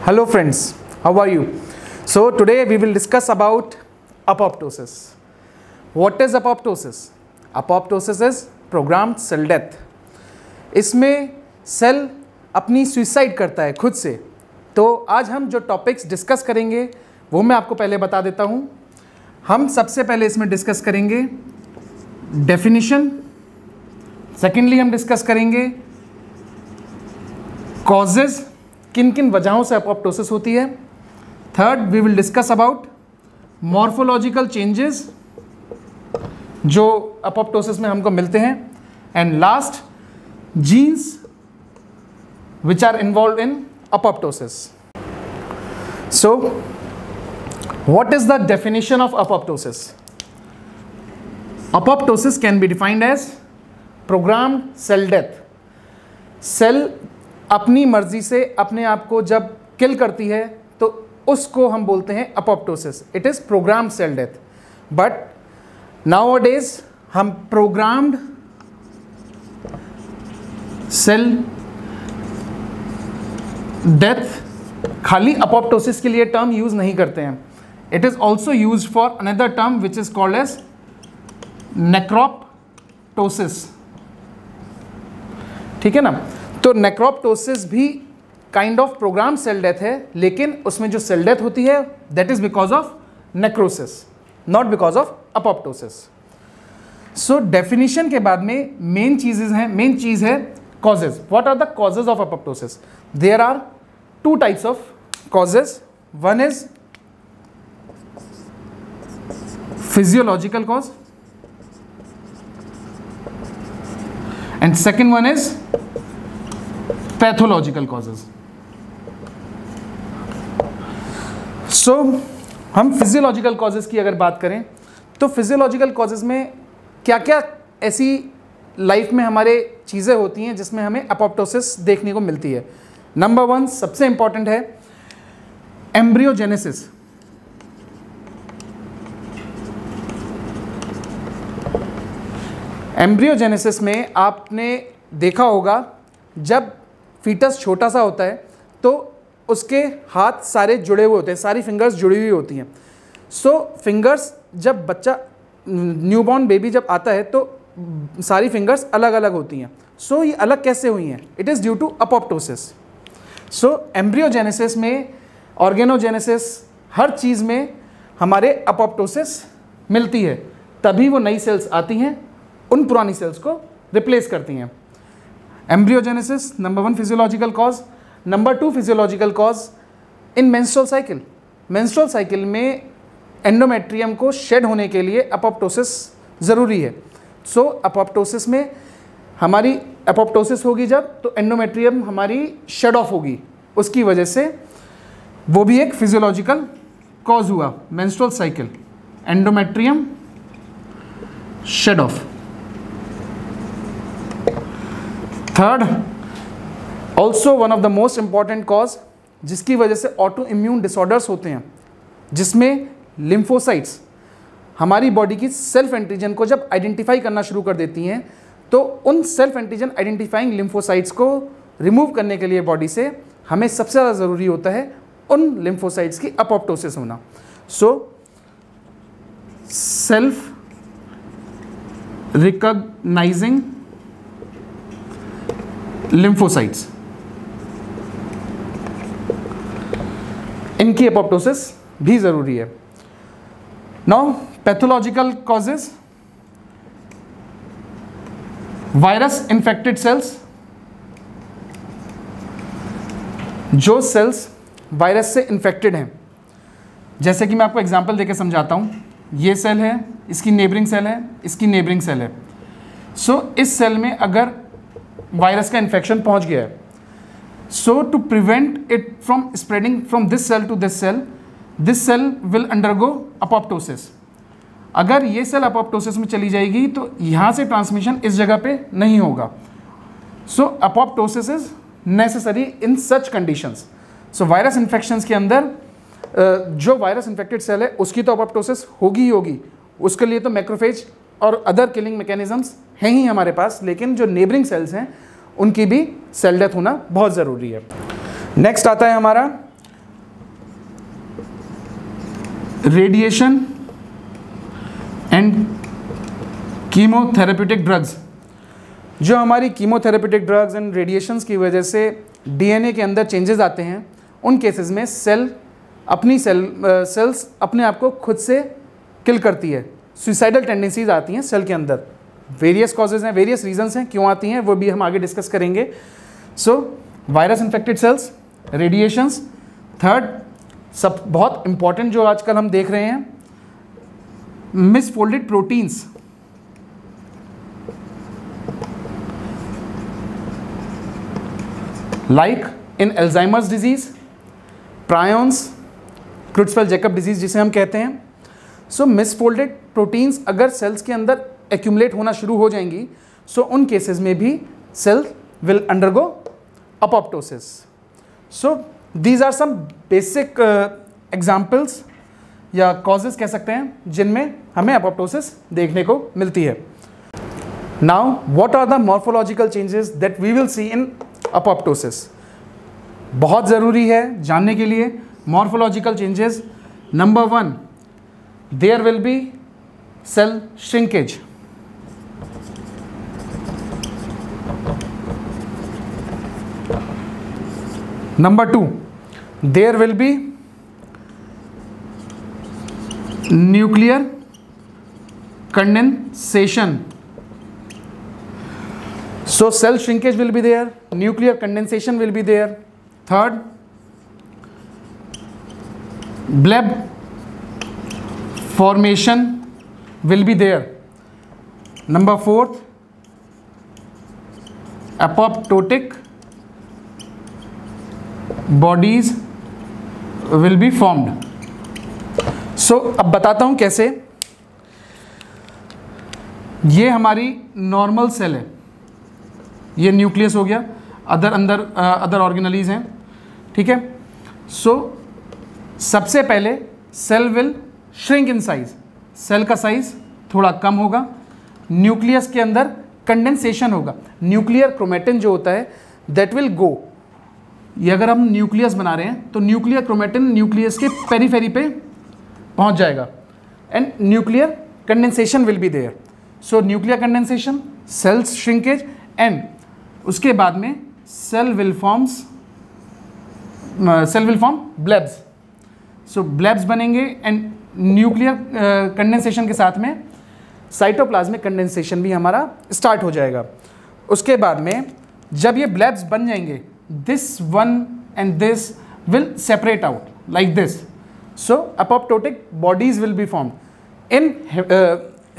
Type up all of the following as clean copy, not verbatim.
Hello friends, how are you? So today we will discuss about apoptosis. What is apoptosis? Apoptosis is programmed cell death. इसमें cell अपनी suicide करता है खुद से. तो आज हम जो टॉपिक्स डिस्कस करेंगे वो मैं आपको पहले बता देता हूँ. हम सबसे पहले इसमें डिस्कस करेंगे डेफिनेशन. सेकेंडली हम डिस्कस करेंगे कॉजेज, किन किन वजहों से अपॉप्टोसिस होती है. Third, we will discuss about morphological changes जो अपॉप्टोसिस में हमको मिलते हैं. And last, genes which are involve in apoptosis. So what is the definition of apoptosis? Apoptosis can be defined as programmed cell death. Cell अपनी मर्जी से अपने आप को जब किल करती है तो उसको हम बोलते हैं apoptosis. It is programmed cell death. But nowadays हम प्रोग्राम्ड सेल डेथ खाली अपॉप्टोसिस के लिए टर्म यूज नहीं करते हैं. It is also use for another term which is called as necroptosis. ठीक है ना. तो नेक्रोप्टोसिस भी kind of program cell death है, लेकिन उसमें जो सेल डेथ होती है that is because of necrosis, not because of apoptosis. So definition के बाद में मेन चीज है causes. What are the causes of apoptosis? There are two types of causes. One is physiological cause and second one is pathological causes. So हम physiological causes की अगर बात करें तो फिजियोलॉजिकल कॉजेज में क्या क्या ऐसी लाइफ में हमारे चीज़ें होती हैं जिसमें हमें अपॉप्टोसिस देखने को मिलती है. नंबर वन सबसे इंपॉर्टेंट है एम्ब्रियोजेनेसिस. एम्ब्रियोजेनेसिस में आपने देखा होगा जब फीटस छोटा सा होता है तो उसके हाथ सारे जुड़े हुए होते हैं, सारी फिंगर्स जुड़ी हुई होती हैं. सो फिंगर्स जब बच्चा न्यूबॉर्न बेबी जब आता है तो सारी फिंगर्स अलग अलग होती हैं. सो ये अलग कैसे हुई हैं? It is due to apoptosis. So embryogenesis में, ऑर्गेनोजेनेसिस, हर चीज़ में हमारे अपॉप्टोसिस मिलती है. तभी वो नई सेल्स आती हैं, उन पुरानी सेल्स को रिप्लेस करती हैं. Embryogenesis number one physiological cause. Number two physiological cause in menstrual cycle. Menstrual cycle में एंडोमेट्रियम को शेड होने के लिए अपॉप्टोसिस ज़रूरी है. सो अपॉप्टोसिस में हमारी अपॉप्टोसिस होगी जब तो एंडोमेट्रियम हमारी शेड ऑफ होगी. उसकी वजह से वो भी एक फिजियोलॉजिकल कॉज हुआ. Menstrual cycle, endometrium shed off. Third, also one of the most important cause जिसकी वजह से ऑटो इम्यून डिसऑर्डर्स होते हैं, जिसमें लिम्फोसाइट्स हमारी बॉडी की सेल्फ एंटीजन को जब आइडेंटिफाई करना शुरू कर देती हैं तो उन सेल्फ एंटीजन आइडेंटिफाइंग लिम्फोसाइट्स को रिमूव करने के लिए बॉडी से हमें सबसे ज़्यादा ज़रूरी होता है उन लिम्फोसाइट्स की अपॉप्टोसिस होना. सो सेल्फ रिकॉग्नाइजिंग लिम्फोसाइट्स, इनकी अपॉप्टोसिस भी जरूरी है. Now pathological causes. Virus infected sales. जो सेल्स वायरस से इन्फेक्टेड हैं, जैसे कि मैं आपको एग्जांपल देके समझाता हूं. ये सेल है, इसकी नेबरिंग सेल है, इसकी नेबरिंग सेल है. सो इस सेल में अगर वायरस का इन्फेक्शन पहुंच गया है, so to prevent it from spreading from this cell to this cell will undergo apoptosis. अगर ये सेल अपॉप्टोसिस में चली जाएगी तो यहाँ से ट्रांसमिशन इस जगह पे नहीं होगा. So apoptosis is necessary in such conditions. So virus infections के अंदर जो वायरस इन्फेक्टेड सेल है उसकी तो अपॉप्टोसिस होगी ही होगी. उसके लिए तो मैक्रोफेज और अदर किलिंग मैकेनिज्म्स हैं ही हमारे पास, लेकिन जो नेबरिंग सेल्स हैं उनकी भी सेल डेथ होना बहुत ज़रूरी है. नेक्स्ट आता है हमारा रेडिएशन एंड कीमोथेरेप्यूटिक ड्रग्स। जो हमारी कीमोथेरेप्यूटिक ड्रग्स एंड रेडिएशंस की वजह से डीएनए के अंदर चेंजेस आते हैं, उन केसेस में सेल्स अपने आप को खुद से किल करती है, सुसाइडल टेंडेंसीज आती हैं सेल के अंदर। वेरियस कॉजेज हैं, वेरियस रीजंस हैं क्यों आती हैं, वो भी हम आगे डिस्कस करेंगे। So virus infected cells, radiations. Third, सब बहुत इंपॉर्टेंट जो आजकल हम देख रहे हैं, misfolded proteins. Like in Alzheimer's disease, prions, Creutzfeldt Jakob disease जिसे हम कहते हैं। सो मिसफोल्डेड प्रोटीन्स अगर सेल्स के अंदर एक्यूमुलेट होना शुरू हो जाएंगी, सो उन केसेस में भी cell will undergo apoptosis. So these are some basic examples या कॉजेज कह सकते हैं जिनमें हमें अपोप्टोसिस देखने को मिलती है। Now what are the morphological changes that we will see in apoptosis. बहुत ज़रूरी है जानने के लिए morphological changes. Number 1, there will be cell shrinkage. Number 2, there will be nuclear condensation. So cell shrinkage will be there, nuclear condensation will be there. Third, bleb formation will be there. Number 4, apoptotic bodies will be formed. So अब बताता हूँ कैसे। ये हमारी normal cell है, ये nucleus हो गया, अदर ऑर्गेनलीज हैं, ठीक है। सो सबसे पहले cell will shrink in size, cell का साइज थोड़ा कम होगा, न्यूक्लियस के अंदर कंडेंसेशन होगा, न्यूक्लियर क्रोमेटिन जो होता है दैट विल गो। ये अगर हम न्यूक्लियस बना रहे हैं तो न्यूक्लियर क्रोमेटिन न्यूक्लियस के पेरीफेरी पे पहुंच जाएगा and nuclear condensation will be there. So nuclear condensation, cells shrinkage and उसके बाद में cell will form blebs. So blebs बनेंगे एंड न्यूक्लियर कंडेंसेशन के साथ में साइटोप्लाज्मिक कंडेंसेशन भी हमारा स्टार्ट हो जाएगा। उसके बाद में जब ये ब्लेब्स बन जाएंगे, this one and this will separate out like this. So apoptotic bodies will be formed in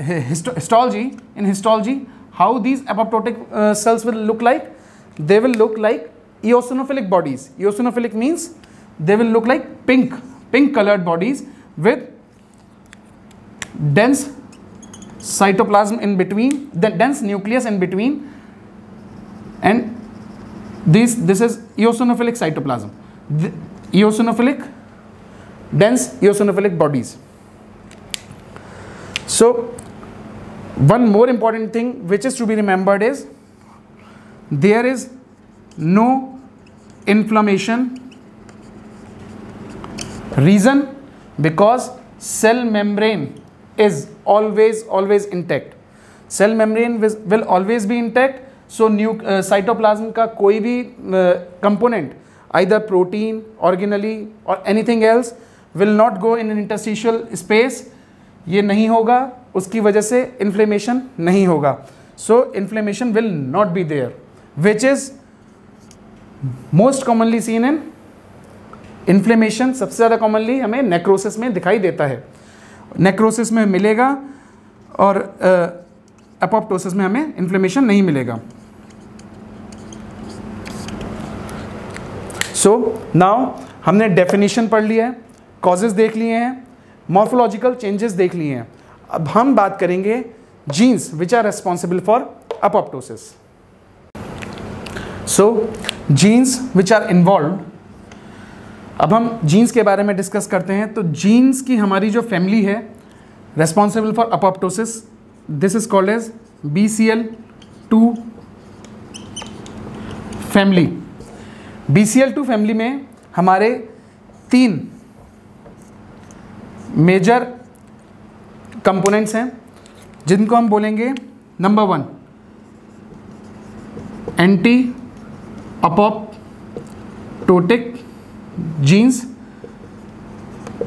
histology. In histology, how these apoptotic cells will look like? They will look like eosinophilic bodies. Eosinophilic means they will look like pink colored bodies with dense cytoplasm in between, the dense nucleus in between, and this is eosinophilic cytoplasm, dense eosinophilic bodies. So one more important thing which is to be remembered is there is no inflammation. Reason, because cell membrane is always intact. Cell membrane will always be intact. So cytoplasm का कोई भी component, either protein, organelle और anything else will not go in interstitial space, ये नहीं होगा, उसकी वजह से इन्फ्लेमेशन नहीं होगा। So inflammation will not be there, which is most commonly seen in inflammation. सबसे ज़्यादा कॉमनली हमें नेक्रोसिस में दिखाई देता है, नेक्रोसिस में मिलेगा और अपोप्टोसिस में हमें इन्फ्लेमेशन नहीं मिलेगा। सो नाउ हमने डेफिनेशन पढ़ लिया है, कॉजेज देख लिए हैं, मॉर्फोलॉजिकल चेंजेस देख लिए हैं। अब हम बात करेंगे genes which are responsible for apoptosis. So genes which are involve, अब हम जीन्स के बारे में डिस्कस करते हैं। तो जीन्स की हमारी जो फैमिली है responsible for apoptosis, this is called as BCL2 family. BCL2 family में हमारे 3 मेजर कंपोनेंट्स हैं जिनको हम बोलेंगे number 1 anti apoptotic genes,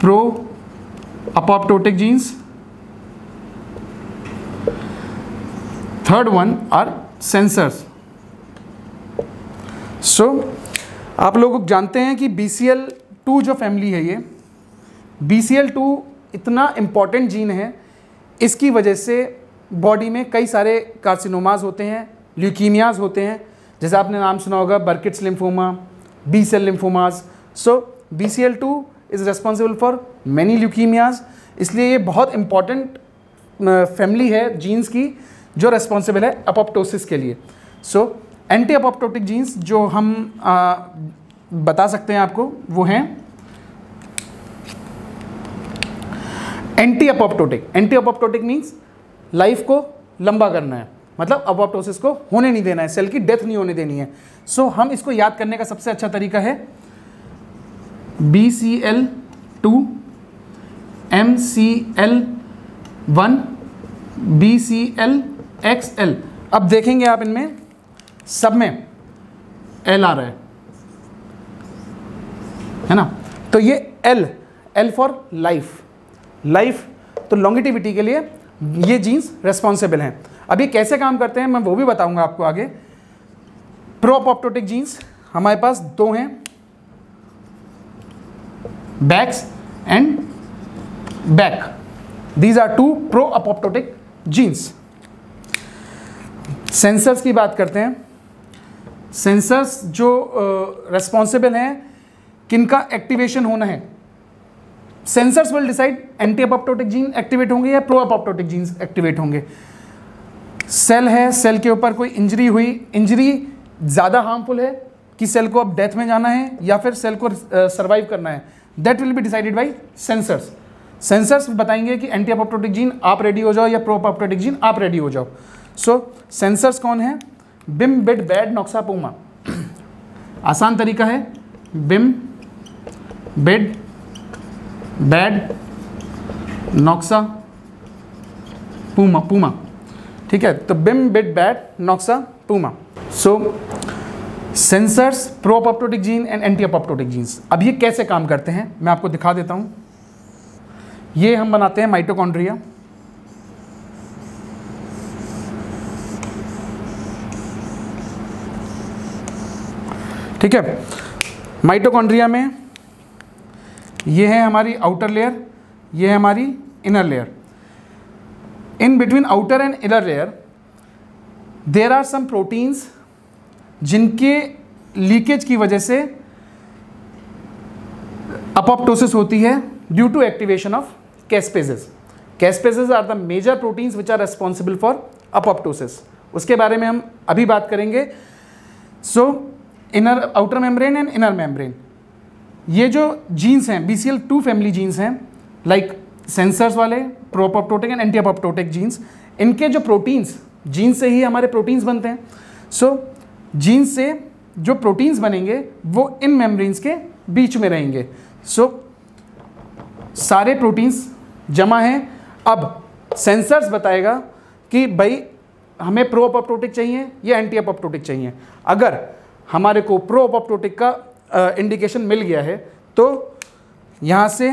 pro apoptotic genes, third one are sensors. So आप लोग जानते हैं कि BCL2 जो फैमिली है, ये BCL2 इतना इम्पॉर्टेंट जीन है, इसकी वजह से बॉडी में कई सारे कार्सिनोमाज होते हैं, ल्यूकीमियाज होते हैं, जैसे आपने नाम सुना होगा Burkitt's lymphoma, B cell lymphomas. So BCL2 is responsible for many leukemias, इसलिए ये बहुत इम्पॉर्टेंट फैमिली है जीन्स की जो रिस्पॉन्सिबल है अपोप्टोसिस के लिए। सो एंटी अपोप्टोटिक जीन्स जो हम बता सकते हैं आपको वो हैं anti apoptotic. Anti apoptotic means life को लंबा करना है, मतलब अपोप्टोसिस को होने नहीं देना है, सेल की डेथ नहीं होने देनी है। सो हम इसको याद करने का सबसे अच्छा तरीका है BCL2, MCL1, BCLXL। अब देखेंगे आप इनमें सब में L आ रहा है ना, तो ये L फॉर लाइफ, तो लॉन्गिटिविटी के लिए ये जीन्स रेस्पॉन्सिबल हैं। अब ये कैसे काम करते हैं मैं वो भी बताऊंगा आपको आगे। प्रो अपोप्टोटिक जीन्स हमारे पास 2 हैं, Bax and Bak, these are 2 pro apoptotic genes. Sensors की बात करते हैं। सेंसर्स जो रेस्पॉन्सिबल हैं किनका एक्टिवेशन होना है, sensors will decide anti apoptotic gene activate होंगे या प्रो अपोप्टोटिक जीन्स एक्टिवेट होंगे। सेल है, सेल के ऊपर कोई इंजरी हुई, इंजरी ज़्यादा हार्मफुल है कि सेल को अब डेथ में जाना है या फिर सेल को सर्वाइव करना है, that will be decided by sensors. Sensors बताएंगे कि एंटी अपोप्टोटिक जीन आप रेडी हो जाओ या प्रो अपोप्टोटिक जीन आप रेडी हो जाओ। सो सेंसर्स कौन है, Bim, Bid, Bad, Noxa, Puma. आसान तरीका है, Bim, Bid, Bad, Noxa, Puma. ठीक है, तो Bim, Bid, Bad, Noxa, Puma. So sensors, pro apoptotic gene and anti apoptotic genes. अब ये कैसे काम करते हैं मैं आपको दिखा देता हूं। ये हम बनाते हैं माइटोकॉन्ड्रिया। ठीक है, माइटोकॉन्ड्रिया में ये है हमारी आउटर लेयर, ये है हमारी inner layer. In between outer and inner layer there are some proteins जिनके लीकेज की वजह से अपोप्टोसिस होती है due to activation of caspases. Caspases are the major proteins which are responsible for apoptosis. उसके बारे में हम अभी बात करेंगे। So inner, outer membrane and inner membrane, ये जो जीन्स हैं BCL2 फैमिली जीन्स हैं, लाइक सेंसर्स वाले, pro apoptotic and anti apoptotic jeans, इनके जो प्रोटीन्स, जीन्स से ही हमारे प्रोटीन्स बनते हैं। सो जीन्स से जो प्रोटीन्स बनेंगे वो इन मेम्ब्रेन्स के बीच में रहेंगे। सो सारे प्रोटीन्स जमा हैं। अब सेंसर्स बताएगा कि भाई हमें प्रो अपोप्टोटिक चाहिए या एंटी अपोप्टोटिक चाहिए। अगर हमारे को प्रो अपोप्टोटिक का इंडिकेशन मिल गया है तो यहाँ से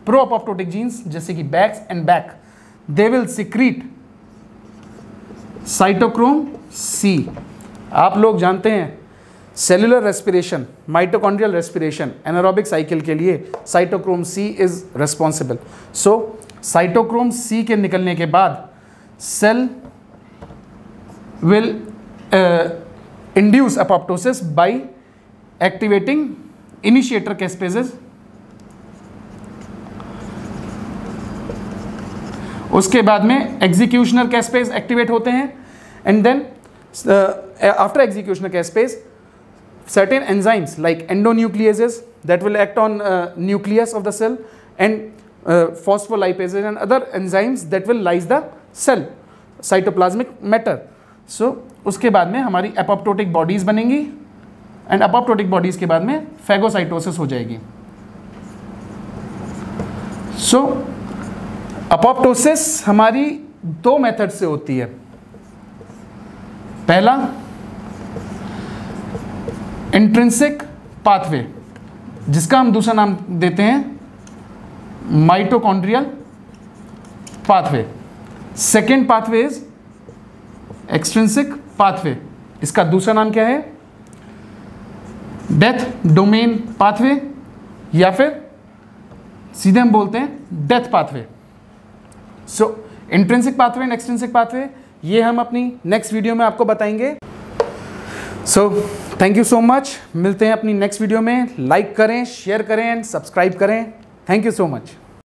प्रो अपोप्टोटिक जीन्स जैसे कि Bax and Bak, they will secrete cytochrome C। आप लोग जानते हैं cellular respiration, mitochondrial respiration, anaerobic cycle के लिए cytochrome C is responsible. So cytochrome C के निकलने के बाद cell will induce apoptosis by activating initiator caspases। उसके बाद में executioner caspase एक्टिवेट होते हैं and then after executioner caspase certain enzymes like endonucleases that will act on nucleus of the cell and phospholipases and other enzymes that will lyse the cell, cytoplasmic matter। सो उसके बाद में हमारी apoptotic bodies बनेंगी and apoptotic bodies के बाद में phagocytosis हो जाएगी। सो अपोप्टोसिस हमारी दो मेथड से होती है। पहला इंट्रिंसिक पाथवे, जिसका हम दूसरा नाम देते हैं mitochondrial pathway. Second pathway is extrinsic pathway, इसका दूसरा नाम क्या है? डेथ डोमेन पाथवे, या फिर सीधे हम बोलते हैं death pathway. So intrinsic pathway and extrinsic pathway ये हम अपनी नेक्स्ट वीडियो में आपको बताएंगे। So thank you so much, मिलते हैं अपनी नेक्स्ट वीडियो में। लाइक करें, शेयर करें एंड सब्सक्राइब करें। Thank you so much.